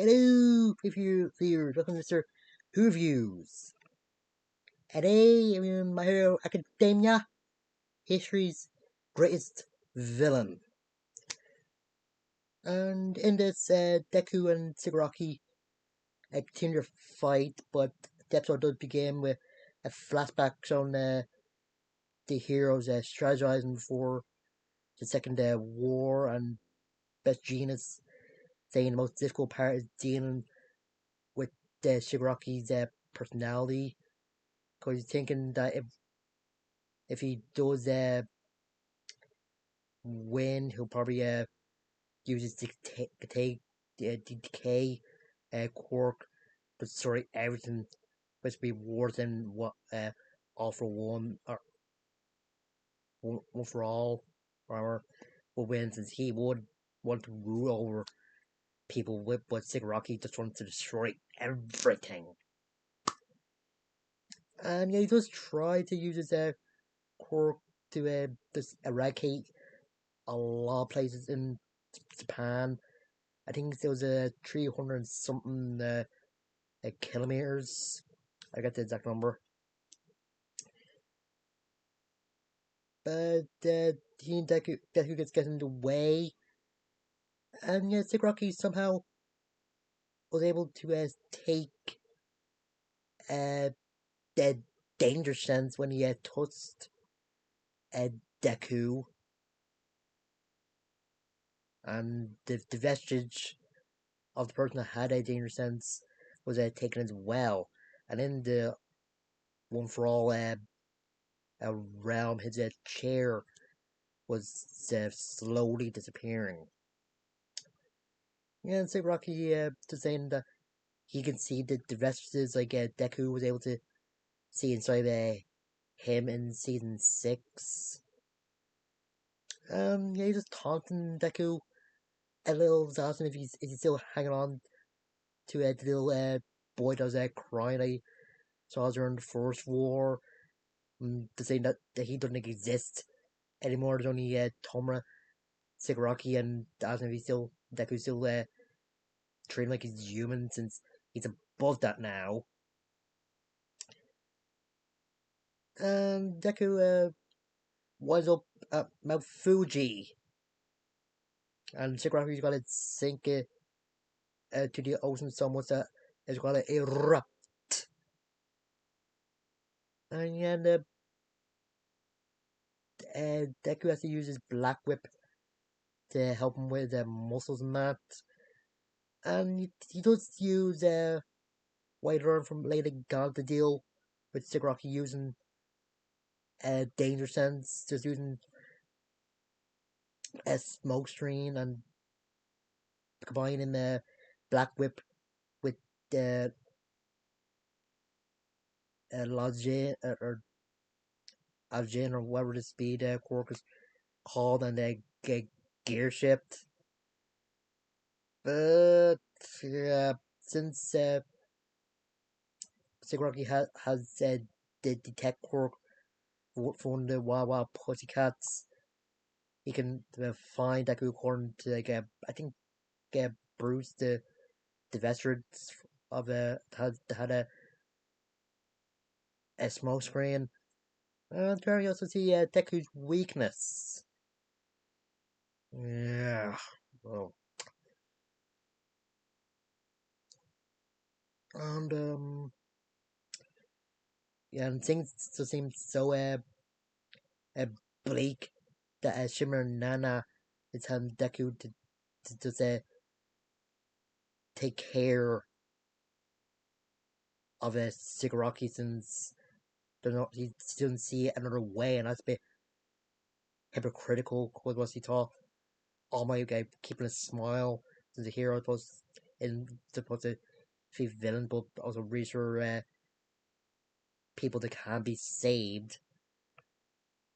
Hello, viewers, welcome to Mr.Who Reviews. Today, I'm in My Hero Academia, history's greatest villain. And in this, Deku and Shigaraki continue their fight, but the episode does begin with a flashback showing the heroes strategizing for the second war, and Best Genius saying the most difficult part is dealing with Shigaraki's personality, because he's thinking that if he does win, he'll probably use his decay quirk to destroy everything, which would be worse than what all for one or one for all or will win, since he would want to rule over people with, but Shigaraki just wants to destroy everything. And yeah, he does try to use his quirk to just eradicate a lot of places in Japan. I think there was a 300 something kilometers. I got the exact number. But he and Deku gets in the way. And yeah, Shigaraki somehow was able to take the danger sense when he touched uh, Deku. And the vestige of the person that had a danger sense was taken as well. And in the one for all realm, his chair was slowly disappearing. Yeah, and Shigaraki just saying that he can see the vestiges, like Deku was able to see inside him in season 6. Yeah, he's just taunting Deku a little, asking if he's still hanging on to the little boy that was crying. I saw during the first war. To say that he doesn't exist anymore. There's only Tomura, Shigaraki, and asking if he's still Deku's still treating like he's human, since he's above that now. Deku winds up at Mount Fuji, and Shigaraki's got to sink to the ocean so much that it's got to erupt. And Deku has to use his black whip to help him with muscles and that. And he does use what he learned from Lady God to deal with Shigaraki using danger sense, just using a smoke screen and combining the black whip with the Lodge or Avjin or whatever the speed quirk is called, and they get gear shift. But since Shigaraki has the detect quirk from the Wild Wild Pussycats, he can find Deku according to I think Bruce the veterans of had a smoke screen. And there you also see Deku's weakness. Yeah. Well, and yeah, and things just seem so uh bleak that Shimmer and Nana is having Deku to just take care of Shigaraki, since he doesn't see another way, and that's a bit hypocritical. Because what he thought, all my guy keeping a smile since the hero supposed to be villain, but also really sure people that can be saved.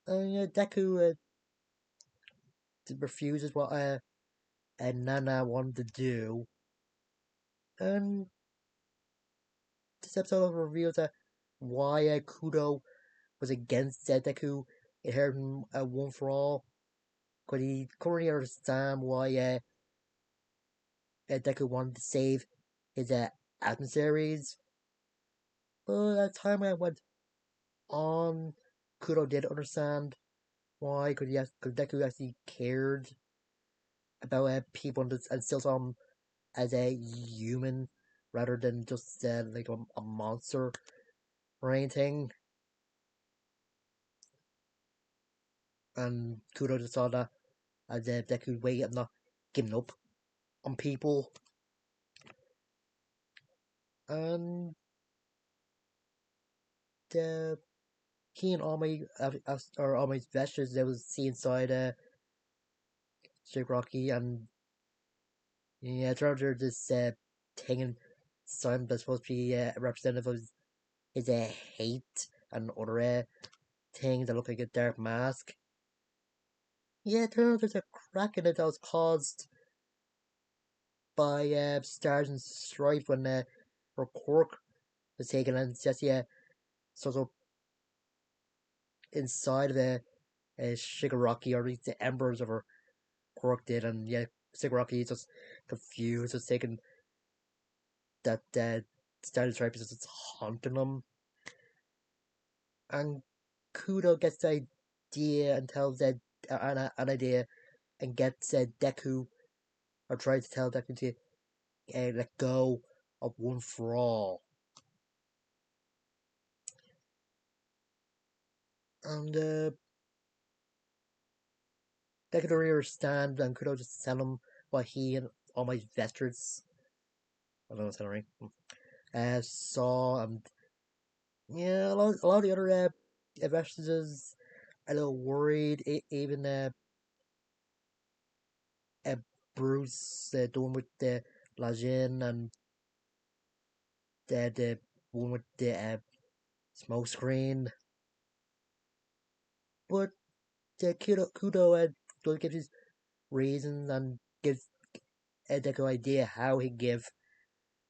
Yeah, Deku refuses what Nana wanted to do, and this episode reveals why Kudo was against Deku. It hurt him one for all, because he couldn't really understand why Deku wanted to save his adversaries, but as time went on, Kudo did understand why, because Deku actually cared about people and still saw him as a human rather than just like a monster or anything. And Kudo just saw that as Deku's way of not giving up on people. And the he and all my or all my vestures that was see inside Shigaraki, and yeah, throughout this thing inside that's supposed to be a representative of his hate and other things that look like a dark mask. Yeah, it turns out there's a crack in it that was caused by Stars and Strife when her quirk was taken, and it's just sort of inside of Shigaraki, or at least the embers of her quirk did, and yeah, Shigaraki is just confused, just thinking that Stars and Strife is just haunting him, and Kudo gets the idea and tells an idea and gets Deku, or tries to tell Deku to let go of One for All. And Deku don't really understand, and Kudo just tell him what he and all my veterans, I don't know what's right, saw, and yeah, a lot of the other veterans a little worried, even uh, Bruce, the one with the Lajin, and the one with the smoke screen. But Kudo does give his reasons and gives Deku idea how he give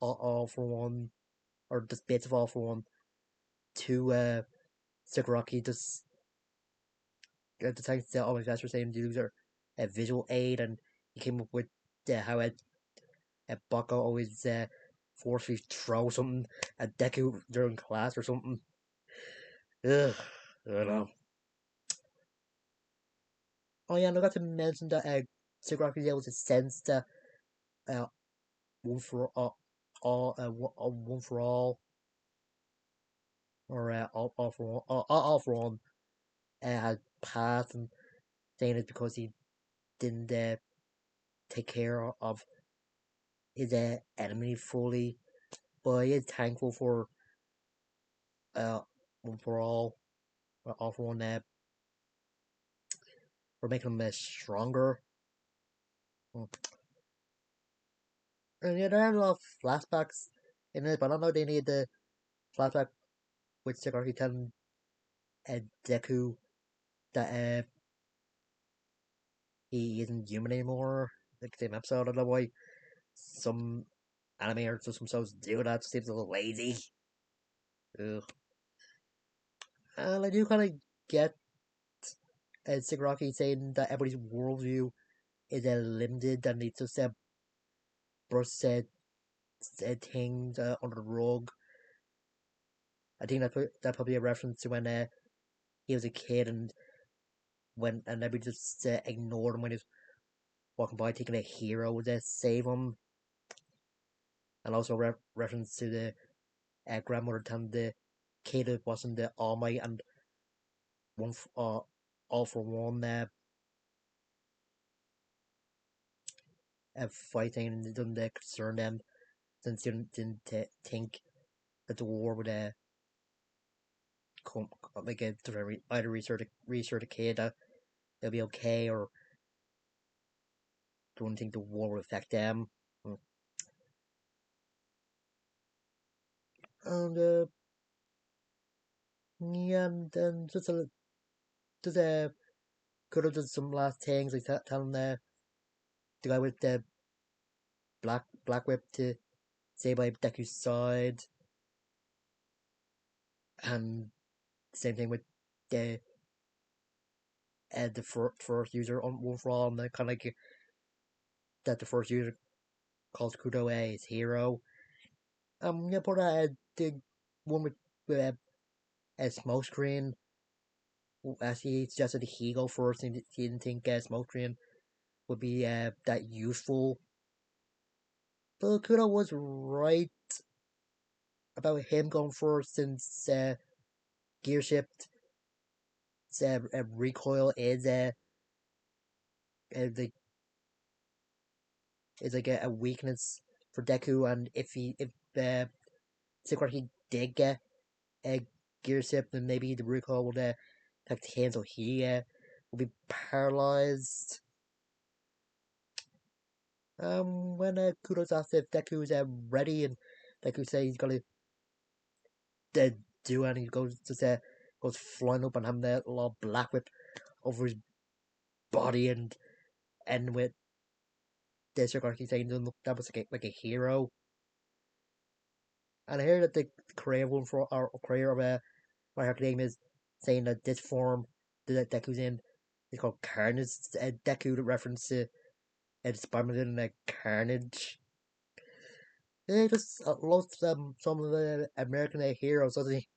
all for one, or just bits of all for one, to Sakuragi. Just at the time, all my friends were saying to use a visual aid, and he came up with how Baka always forcefully throw something at Deku during class or something. Ugh, I don't know. Oh yeah, and I got to mention that Sakuragi is able to sense that uh, one for one for all, or all for one, all for one, had passed, and saying it's because he didn't take care of his enemy fully. But he is thankful for uh one for all for one for making him stronger. Mm. And yeah, there are a lot of flashbacks in it, but I don't know they need the flashback with Sakuragi telling Deku that he isn't human anymore. Like the same episode, I don't know why some animators or some shows do that. It seems a little lazy. Ugh. And I do kind of get Shigaraki saying that everybody's worldview is limited and it's just brush things under the rug. I think that probably a reference to when he was a kid and everybody just ignored him when he was walking by, thinking a hero would save him. And also reference to the grandmother telling the kid it wasn't the All Might and one all for one fighting, and it doesn't concern them since they didn't think that the war would come, like either reassure the kid that they'll be okay, or don't think the war will affect them. Mm. And yeah, and then just could have done some last things like telling the guy with the black whip to stay by Deku's side, and same thing with the the first user on Wolf Raw, and kind of like that the first user calls Kudo his hero. Yeah, but the one with a smoke screen. As he suggested, he go first, and he didn't think smoke screen would be that useful. But Kudo was right about him going first, since gear shift recoil like is like a weakness for Deku, and if Sakuragi did get a gear shift, then maybe the recoil would affect him, so he will be paralyzed. When Kudos asked if Deku is ready, and Deku says he's gonna uh, do, and he goes flying up and having that little black whip over his body, and end with the Sakuragi saying that was like a hero. And I hear that the creator one for our creator of My Hero is saying that this form that Deku's in is called Carnage. Deku, the reference to Spider-Man in Carnage. Yeah, just lost some of the American heroes, doesn't he?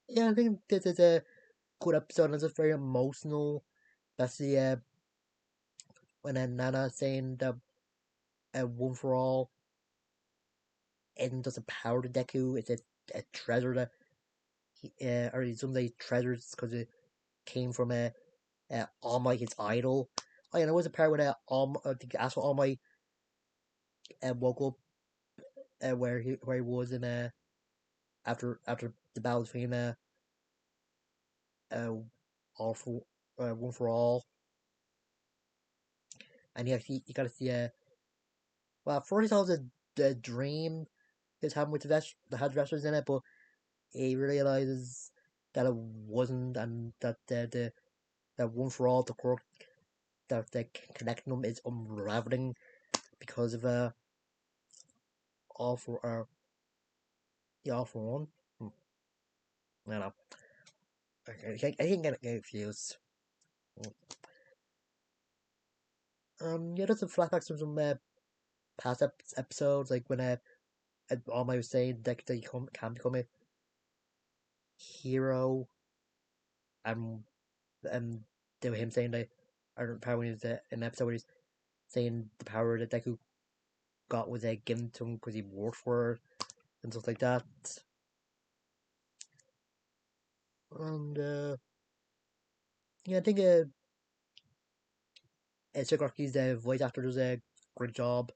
Yeah, I think this is a good episode, and it's just very emotional. Especially when Nana saying that One for All isn't just a power to Deku, it's a treasure that or some of the treasures because it came from All Might, his idol. Oh, yeah, there was a part where the actual All Might woke up where he was in after the battle between uh all for One for All, and you got to see well, first he thought the dream he was having with the head wrestlers in it, but he realizes that it wasn't, and that the that One for All, the quirk that connecting them, is unraveling because of all for the All for One. I don't know. I can get confused. Yeah, there's some flashbacks from some past episodes, like when All Might was saying that you can become a hero, and and they were him saying that I don't know when he was an episode where he's saying the power that Deku got was given to him because he worked for it and stuff like that. And yeah, I think Shigaraki's voice actor does a great job,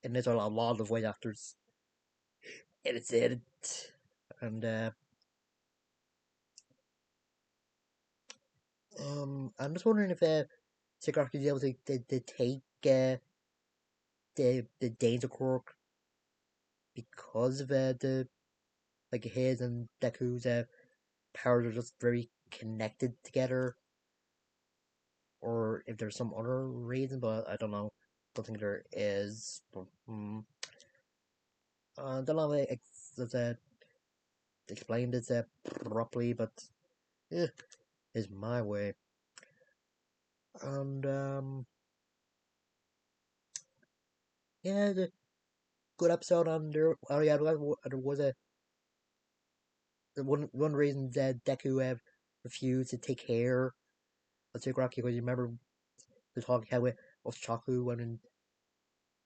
and there's a lot of voice actors in it. And I'm just wondering if Shigaraki is able to take the Danger Quirk because of the like his and Deku's powers are just very connected together, or if there's some other reason, but I don't know. Don't think there is. But, I don't know if it's explained it properly, but yeah, is my way. And yeah, the good episode. On there. Oh yeah, there was a one reason that Deku refused to take care of Shigaraki, because you remember the talking how with Chaku when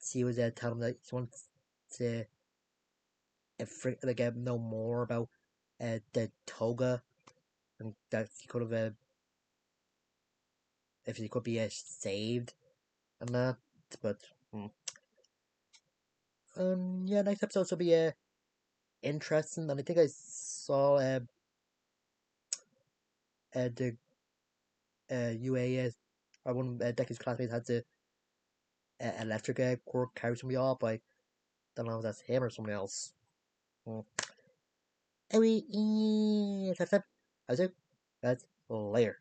she was telling him that she wants to know more about the toga, and that he could have if he could be saved and that. But yeah, next episode will be interesting, and I think I saw the UAS or one of Decky's classmates had the electric quirk carry somebody off. I don't know if that's him or somebody else. Mm. Anyway, that's it. That's later.